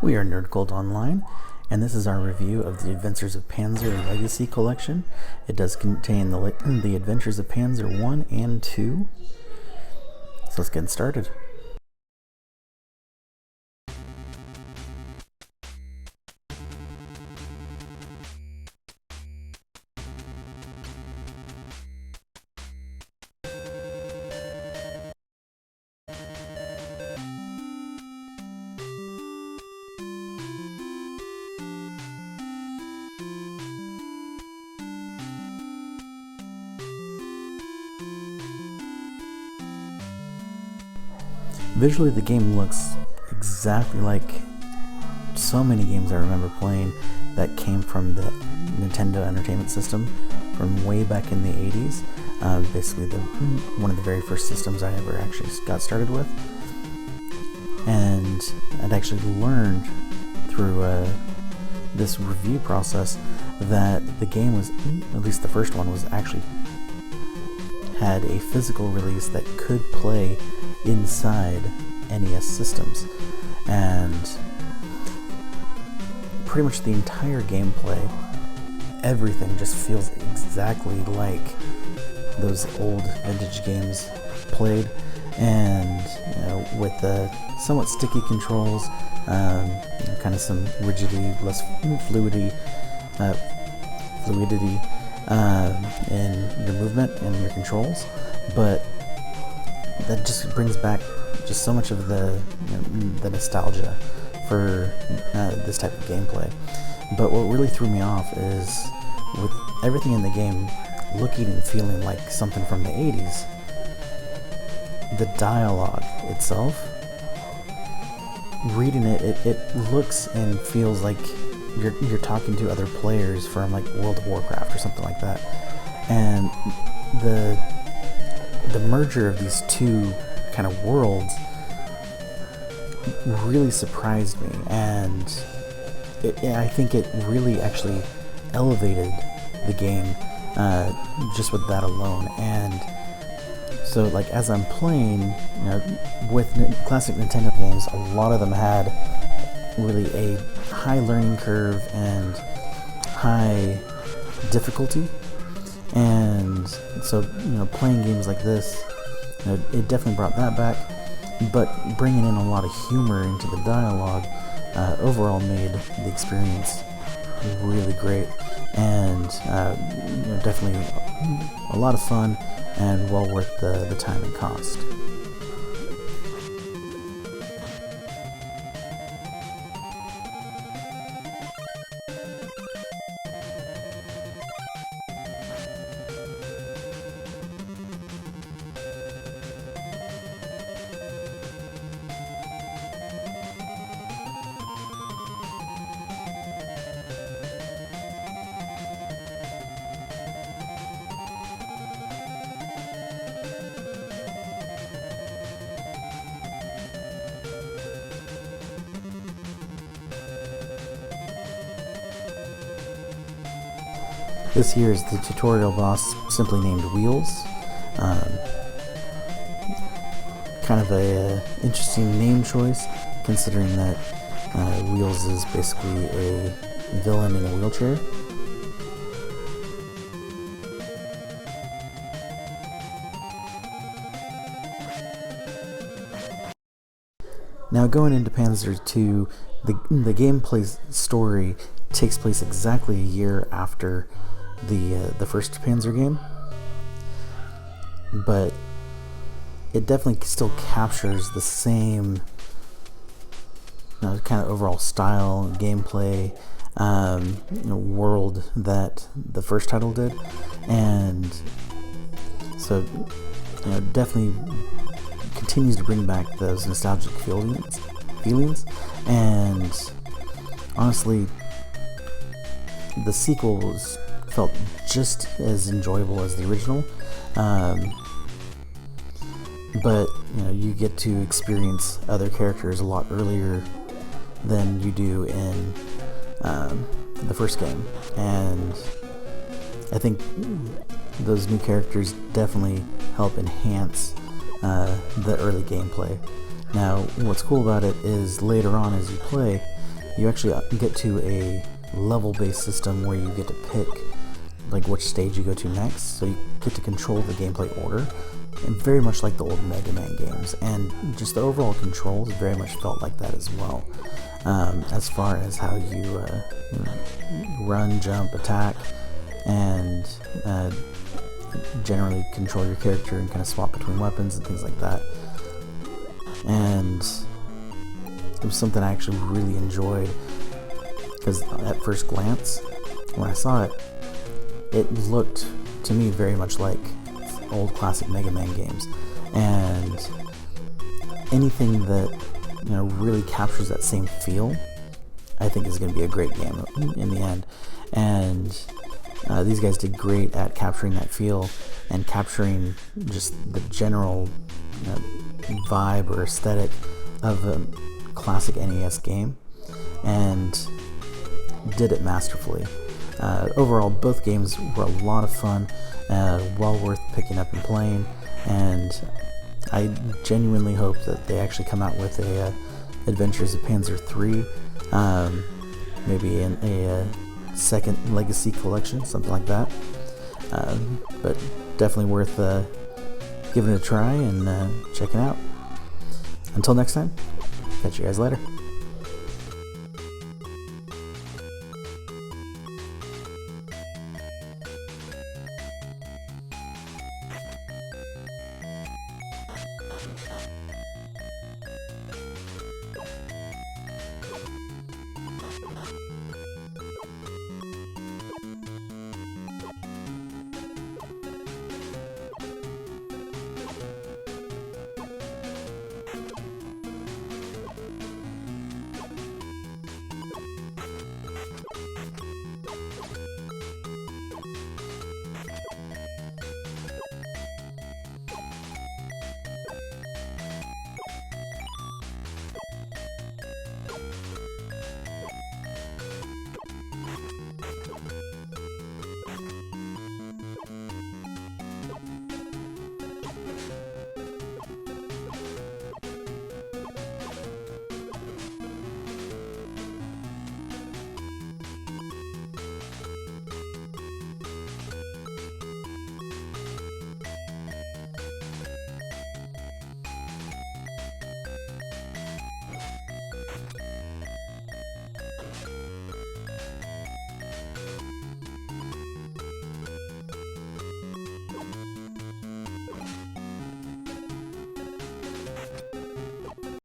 We are Nerd Gold Online, and this is our review of the Adventures of Panzer Legacy Collection. It does contain the Adventures of Panzer 1 and 2. So let's get started. Visually, the game looks exactly like so many games I remember playing that came from the Nintendo Entertainment System from way back in the 80s. Basically, one of the very first systems I ever actually got started with. And I'd actually learned through this review process that the game was, at least the first one, was actually had a physical release that could play inside NES systems, and pretty much the entire gameplay, everything just feels exactly like those old vintage games played, and with the somewhat sticky controls, kind of some rigidity, less fluidity in your movement and your controls, but that just brings back just so much of the nostalgia for this type of gameplay. But what really threw me off is, with everything in the game looking and feeling like something from the 80s, the dialogue itself, reading it looks and feels like you're talking to other players from like World of Warcraft or something like that. And the merger of these two kind of worlds really surprised me, and I think it really actually elevated the game just with that alone. And so, like, as I'm playing, with classic Nintendo games, a lot of them had really a high learning curve and high difficulty. And so, playing games like this, it definitely brought that back, but bringing in a lot of humor into the dialogue overall made the experience really great, and definitely a lot of fun and well worth the time and cost. This here is the tutorial boss, simply named Wheels. Kind of a interesting name choice, considering that Wheels is basically a villain in a wheelchair. Now, going into Panzer 2, the gameplay story takes place exactly a year after the first Panzer game, but it definitely still captures the same kind of overall style, gameplay, world that the first title did. And so definitely continues to bring back those nostalgic feelings, and honestly, the sequels felt just as enjoyable as the original, but you get to experience other characters a lot earlier than you do in the first game, and I think those new characters definitely help enhance the early gameplay. Now, what's cool about it is later on as you play, you actually get to a level-based system where you get to pick like which stage you go to next, so you get to control the gameplay order, and very much like the old Mega Man games, and just the overall controls very much felt like that as well. As far as how you run, jump, attack, and generally control your character and kind of swap between weapons and things like that. And it was something I actually really enjoyed, because at first glance, when I saw it, it looked to me very much like old classic Mega Man games, and anything that really captures that same feel, I think is going to be a great game in the end. And these guys did great at capturing that feel and capturing just the general vibe or aesthetic of a classic NES game, and did it masterfully. Overall, both games were a lot of fun, well worth picking up and playing, and I genuinely hope that they actually come out with a Adventures of Panzer 3, maybe in a second Legacy collection, something like that. But definitely worth giving it a try and checking out. Until next time, catch you guys later.